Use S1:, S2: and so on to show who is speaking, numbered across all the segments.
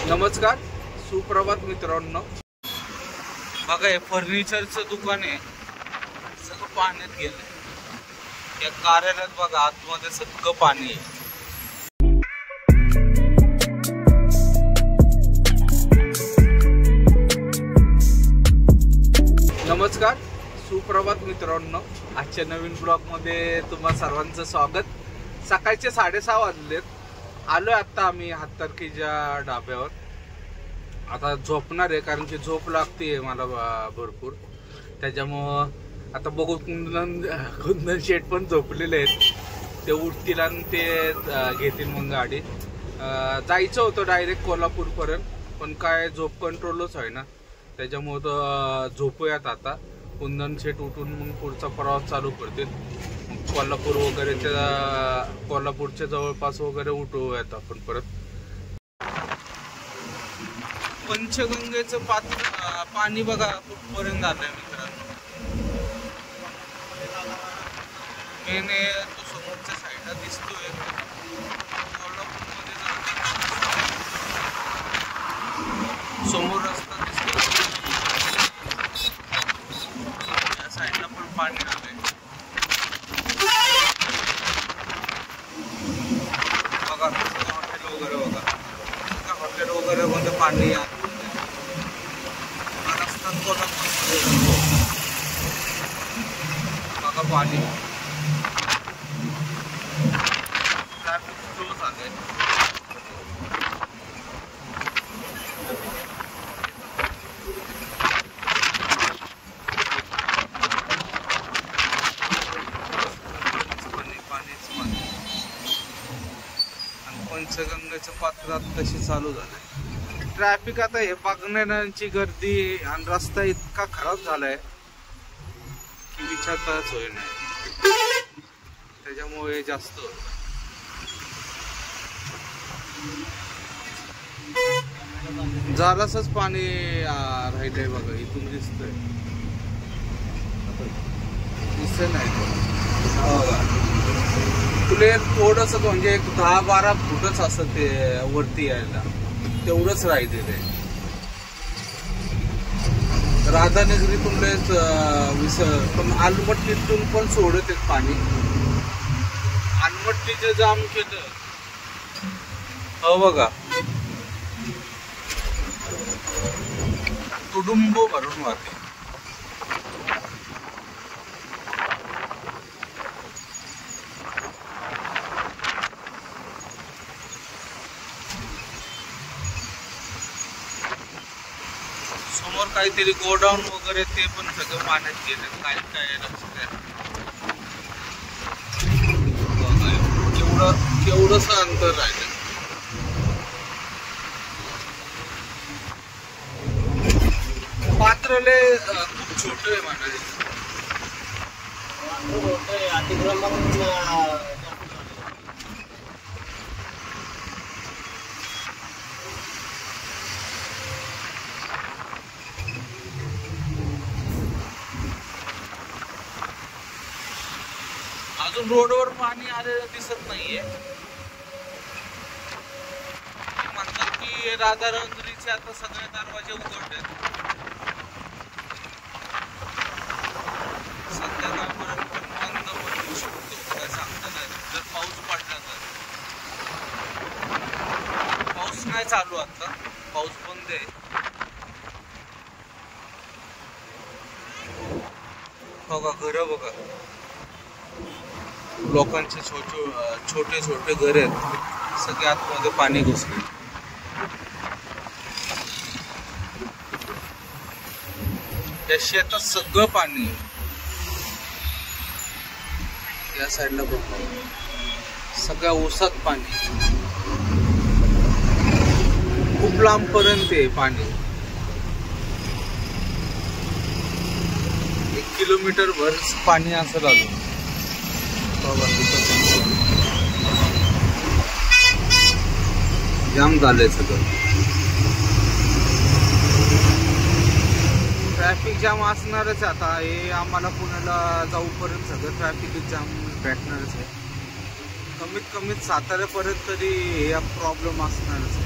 S1: नमस्कार, सुप्रभात मित्रांनो. बघा, हे फर्निचरचं दुकान आहे. सगळं पाण्यात गेलं. या कार्यालयात बघा, आतमध्ये सगळं पाणी आहे. नमस्कार, सुप्रभात मित्रांनो. आजच्या नवीन ब्लॉगमध्ये तुम्हा सर्वांचं स्वागत. सकाळचे 6:30 वाजलेत. आलोय आता आम्ही हाततारकीच्या ढाब्यावर. आता झोपणार आहे, कारण की झोप लागते मला भरपूर. त्याच्यामुळं आता बघू. कुंदन शेठ पण झोपलेले आहेत. ते उठतील आणि ते घेतील मग गाडी. जायचं होतं डायरेक्ट कोल्हापूरपर्यंत, पण काय झोप कंट्रोलच आहे ना. त्याच्यामुळं तर झोपूयात आता. कुंदन शेठ उठून मग पुढचा प्रवास चालू करतील. कोल्हापूर वगैरे, कोल्हापूरच्या जवळपास वगैरे उठवूयात आपण परत. पंचगंगेचं पाणी बघा कुठपर्यंत आलंय मित्रांनो. मेने तो समोरच्या साईडला दिसतोय. कोल्हापूरमध्ये समोर रस्ता दिसतोय. या साईडला पण पाणी आलंय. बघा हॉटेल वगैरे बघा. हॉटेल वगैरे मध्ये पाणी महाराष्ट्रात कोल्हापूरमध्ये बघा पाणी. ट्रॅफिक स्लो झालंय. पंचगंगेचं पात्रात कशी चालू झालंय ट्रॅफिक. आता हे बघणाऱ्यांची गर्दी आणि रस्ता इतका खराब झालाय की विचारताच होय नाही. त्याच्यामुळे जास्त जरासच पाणी राहिलंय बघा. इथून दिसतंय नाही तुले थोडस, म्हणजे एक 10-12 फुटच असं ते वरती यायला, तेवढंच राहिलेलं आहे. राधानगरीतून पण आलमट्टीतून पण सोडत आहेत पाणी. आलमट्टीचं जाम केलं हो बघा. तुडुंब भरून वाहते. समोर काहीतरी गोडाऊन वगैरे, ते पण सगळं पाण्यात गेलं. काय केवढंच अंतर राहिलं. पात्रले खूप छोट आहे म्हणाले. अजून रोडवर पाणी आलेलं दिसत नाहीये. म्हणतात की राधानगरीचे आता सगळे दरवाजे उघडले. संध्याकाळपर्यंत बंद पण होऊ शकतो, काय सांगता नाही. जर पाऊस पडला तर. पाऊस नाही चालू आता, पाऊस बंद आहे. बघा घर बघा. लोकांचे छोटे छोटे घर आहेत. सगळे आतमध्ये पाणी घुसले. या शेतात सगळं पाणी. या साईडला बघा, सगळ्या ऊसात पाणी. खूप लांब पर्यंत आहे पाणी. 1 किलोमीटर भर पाणी असं आलं. जाम झालंय सगळं. ट्रॅफिक जाम असणारच आता. हे आम्हाला पुण्याला जाऊपर्यंत सगळं ट्रॅफिक जाम भेटणारच आहे. कमीत कमी साताऱ्यापर्यंत तरी हे प्रॉब्लेम असणारच आहे.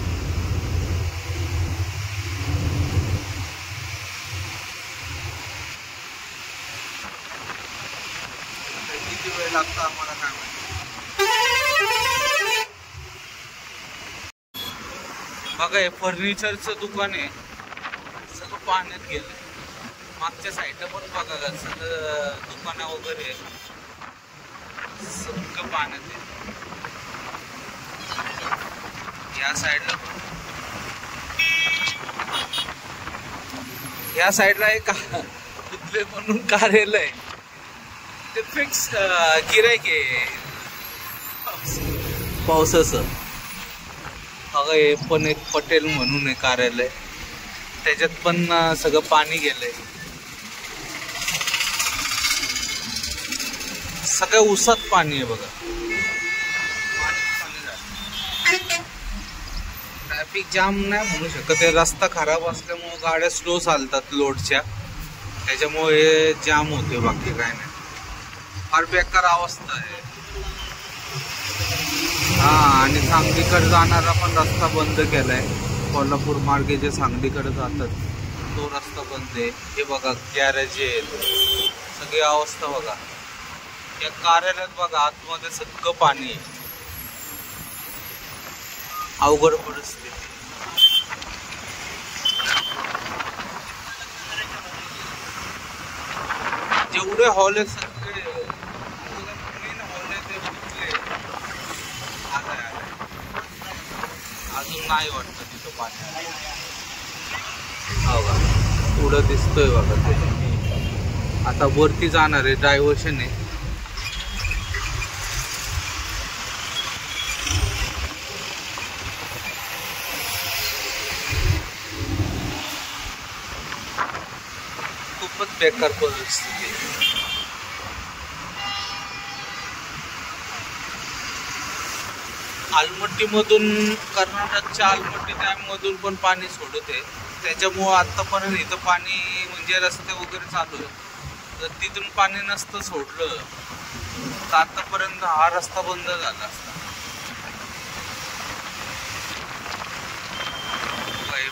S1: लागतं आम्हाला काय माहिती. बघा हे फर्निचरचं दुकान आहे, सगळं पाण्यात गेलं. मागच्या साईडला पण बघा सगळं दुकानं वगैरे सगळं पाण्यात आहे. या साईडला एक कुठले म्हणून कार्यालय ते फिक्स गिरायक आहे पावसाचं. बघा हे पण एक पटेल म्हणून आहे कार्यालय, त्याच्यात पण सगळं पाणी गेलंय. सगळ्या उसात पाणी आहे बघा. ट्रॅफिक जाम नाही म्हणू शकत, ते रस्ता खराब असल्यामुळे गाड्या स्लो चालतात लोडच्या, त्याच्यामुळे जाम होते. बाकी काय नाही, फार बेकार अवस्था आहे. हा, आणि सांगलीकडे जाणारा पण रस्ता बंद केलाय. कोल्हापूर मार्गे जे सांगलीकडे जातात तो रस्ता बंद आहे. हे बघा गॅरेज आहे, सगळी अवस्था बघा. या कार्यालयात बघा आतमध्ये सगळं पाणी आहे. अवघड परिस्थिती. जेवढे हॉल आहेत सगळे मेन हॉल आहे ते फुटले. अजून नाही वाटतं तिथं पाणी. हो का, पुढं दिसतोय बघा ते. आता वरती जाणार आहे, डायव्हर्शन आहे. खूपच बेकार परिस्थिती. आलमट्टीमधून, कर्नाटकच्या आलमट्टी डॅममधून पण पाणी सोडते, त्याच्यामुळं आत्तापर्यंत इथं पाणी म्हणजे रस्ते वगैरे चालू आहे. तर तिथून पाणी नसतं सोडलं तर आतापर्यंत हा रस्ता बंद झाला असता.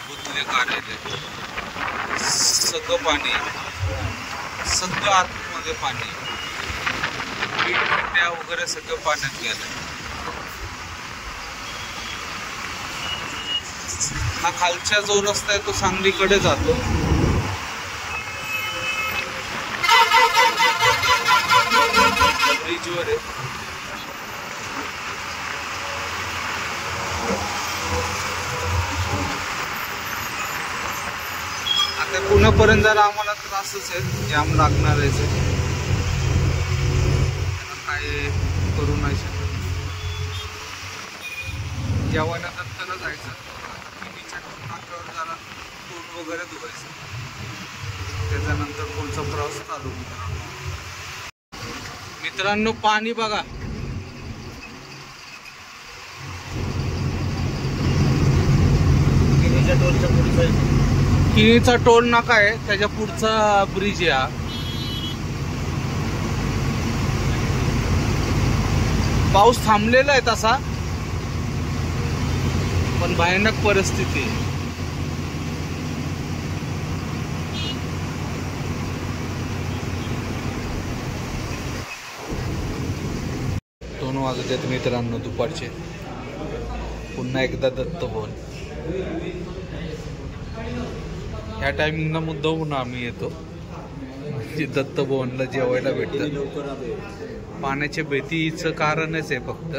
S1: बुधले कार्यालय सगळं पाणी, सगळं आतमध्ये पाणी, विट्या वगैरे सगळं पाण्यात गेलं. हा खालच्या जो रस्ता आहे तो सांगलीकडे जातो. ब्रिजवर आहे. आता पुण्यापर्यंत जर आम्हाला त्रासच आहे, जाम लागणार आहे. काय करू नाही शकत. जेवायला दत्तला जायचं, नाक्यावर जरा तोंड वगैरे धुवायचं, त्याच्यानंतर पुढचा प्रवास चालू. मित्रांनो पाणी बघा. किनीचा टोल नाका आहे, त्याच्या पुढचा ब्रिज आहे हा. पाऊस थांबलेला आहे तसा, पण भयानक परिस्थिती आहे. 2 वाजलेत मित्रांनो दुपारचे. पुन्हा एकदा दत्त भवन. ह्या टायमिंगला मुद्दामून आम्ही येतो, म्हणजे दत्त भवनला जेवायला भेटतं. पाण्याच्या भीतीचं कारणच आहे फक्त.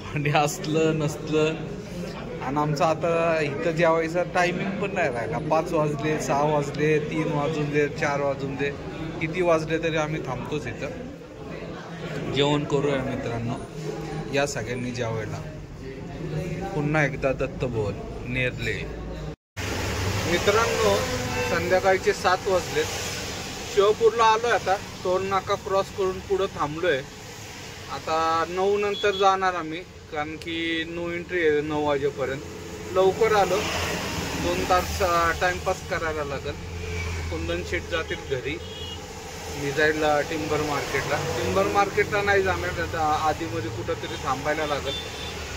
S1: पाणी असलं नसलं. आणि आमचं आता इथं जेवायचा टायमिंग पण नाही राहिला. 5 वाजले, 6 वाजले, 3 वाजून दे, 4 वाजून दे, किती वाजले तरी आम्ही थांबतोच इथं. जेवण करूया मित्रांनो, या सगळ्यांनी जेवायला. पुन्हा एकदा दत्त भवन नेरले. मित्रांनो संध्याकाळचे 7 वाजलेत. शिवपूरला आलोय आता. टोल नाका क्रॉस करून पुढं थांबलोय. आता 9 नंतर जाणार आम्ही, कारण की नो एंट्री आहे 9 वाजेपर्यंत. लवकर आलो, 2 तास टाइमपास करायला लागेल. कुंदन शेठ जातील घरी, मी जाईल टिंबर मार्केटला. टिंबर मार्केटला नाही जाणार, आधीमध्ये कुठंतरी थांबायला लागेल.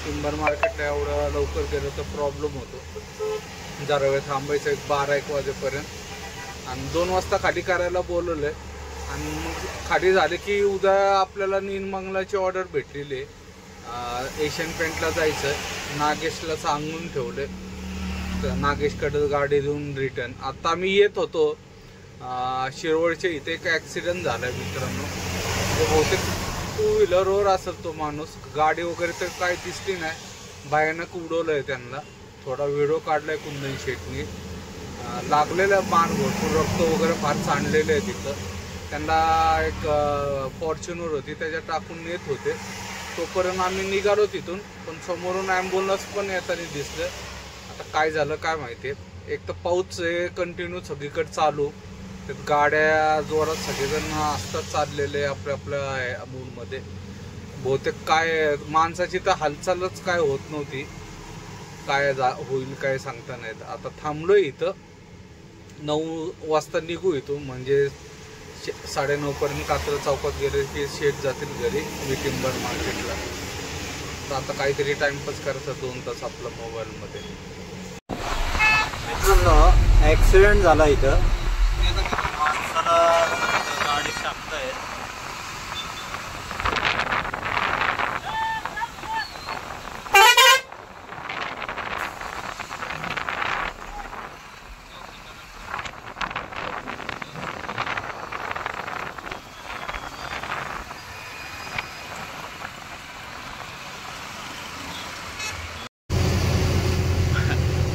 S1: टिंबर मार्केटला एवढं लवकर गेलं तर प्रॉब्लेम होतो. जरा वेळ थांबायचं, 12-1 वाजेपर्यंत. आणि 2 वाजता खाली करायला बोलवलंय. आणि मग खाली झाले की उद्या आपल्याला नीनमंगलाची ऑर्डर भेटलेली आहे. एशियन पेंटला जायचं, नागेशला सांगून ठेवले, तर नागेशकडे गाडी देऊन रिटर्न. आता आम्ही येत होतो शिरवळच्या इथे एक ॲक्सिडेंट झाला आहे मित्रांनो. तो बहुतेक 2 व्हीलरवर असेल तो माणूस, गाडी वगैरे तर काय दिसली नाही, भयानक उडवलं आहे त्यांना. थोडा व्हिडिओ काढलाय कुंदन शेटनी. लागलेलं मान भरपूर, रक्त वगैरे फार सांडलेलं आहे तिथं. त्यांना एक फॉर्च्युनर होती त्याच्यात टाकून येत होते, तोपर्यंत आम्ही निघालो तिथून, पण समोरून ॲम्ब्युलन्स पण येताना दिसलं. आता काय झालं काय माहिती. एक तर पाऊस आहे कंटिन्यू सगळीकडे चालू, त्यात गाड्या जोरात सगळेजण असतात चाललेले आपल्या आपल्या मूडमध्ये. बहुतेक काय माणसाची तर हालचालच काय होत नव्हती, काय होईल काय सांगता नाहीत. आता थांबलोय इथं, 9 वाजता निघू इथून, म्हणजे 9:30 पर्यंत कात्र चौकात गेले की शेट जातील घरी टिंबर मार्केटला. तर आता काहीतरी टाइमपास करायचा 2 तास आपला मोबाईलमध्ये.
S2: मित्रांनो ॲक्सिडेंट झाला इथं, माणसाला गाडी शांत आहे.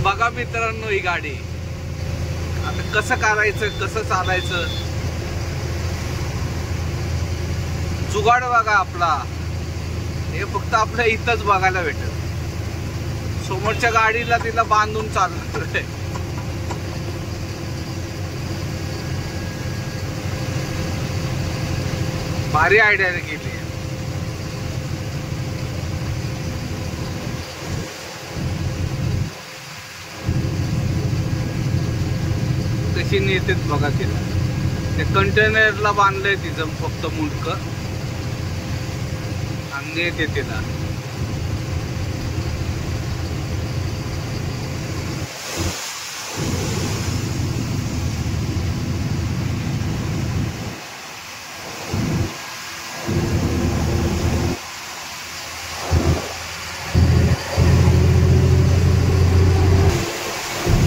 S1: बघा मित्रांनो ही गाडी, आता कसं करायचं कसं चालायचं, जुगाड बघा आपला. हे फक्त आपल्या इथंच बघायला भेटत. समोरच्या गाडीला तिला बांधून चालणार. भारी आयडिया केली. कशी नेतेत बघा तिला. ते कंटेनरला बांधलंय तिचं फक्त मुंडक, आणि नेते तिला.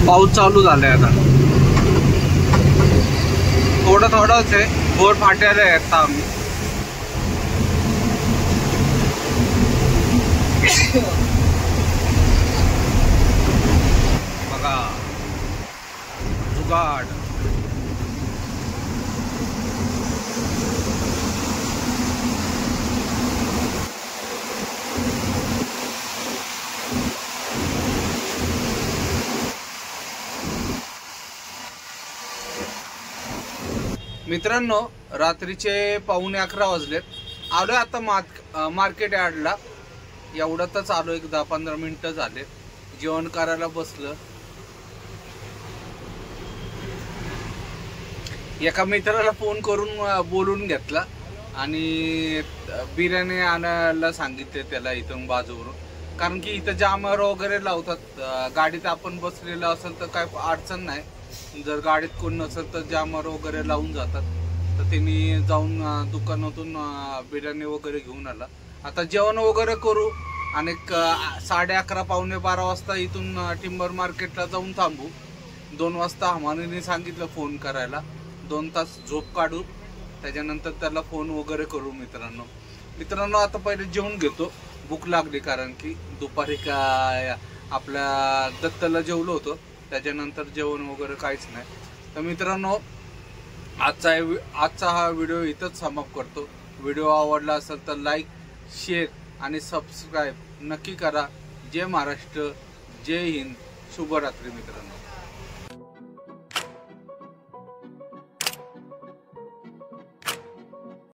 S1: पाऊस चालू झालाय आता, थोडं थोडंच आहे. बोर फाट्याला येता आम्ही. बघा जुगाड. मित्रांनो रात्रीचे 11:15 वाजलेत. आलोय आता मार्केट यार्डला. एवढ्यातच आलो, एक 10-15 मिनिटं झाले. जेवण करायला बसलं. एका मित्राला फोन करून बोलून घेतला आणि बिर्याणी आणायला सांगितले त्याला इथून बाजूवरून. कारण की इथं जामर वगैरे लावतात. गाडीत आपण बसलेलं असेल तर काय अडचण नाही, जर गाडीत कोण नसेल तर जामर वगैरे लावून जातात. तर त्यांनी जाऊन दुकानातून बिर्याणी वगैरे घेऊन आला. आता जेवण वगैरे करू आणि 11:30 पावणे-12 वाजता इथून टिंबर मार्केटला जाऊन थांबू. 2 वाजता हमानीने सांगितलं फोन करायला. 2 तास झोप काढू, त्याच्यानंतर त्याला फोन वगैरे करू. मित्रांनो आता पहिले जेवून घेतो, भूक लागली. कारण की दुपारी काय आपल्या दत्तला जेवलो होतो, त्याच्यानंतर जेवण वगैरे काहीच नाही. तर मित्रांनो आजचा हा व्हिडिओ इथंच समाप्त करतो. व्हिडिओ आवडला असेल तर लाईक, शेअर आणि सबस्क्राईब नक्की करा. जय महाराष्ट्र, जय हिंद, शुभरात्री मित्रांनो.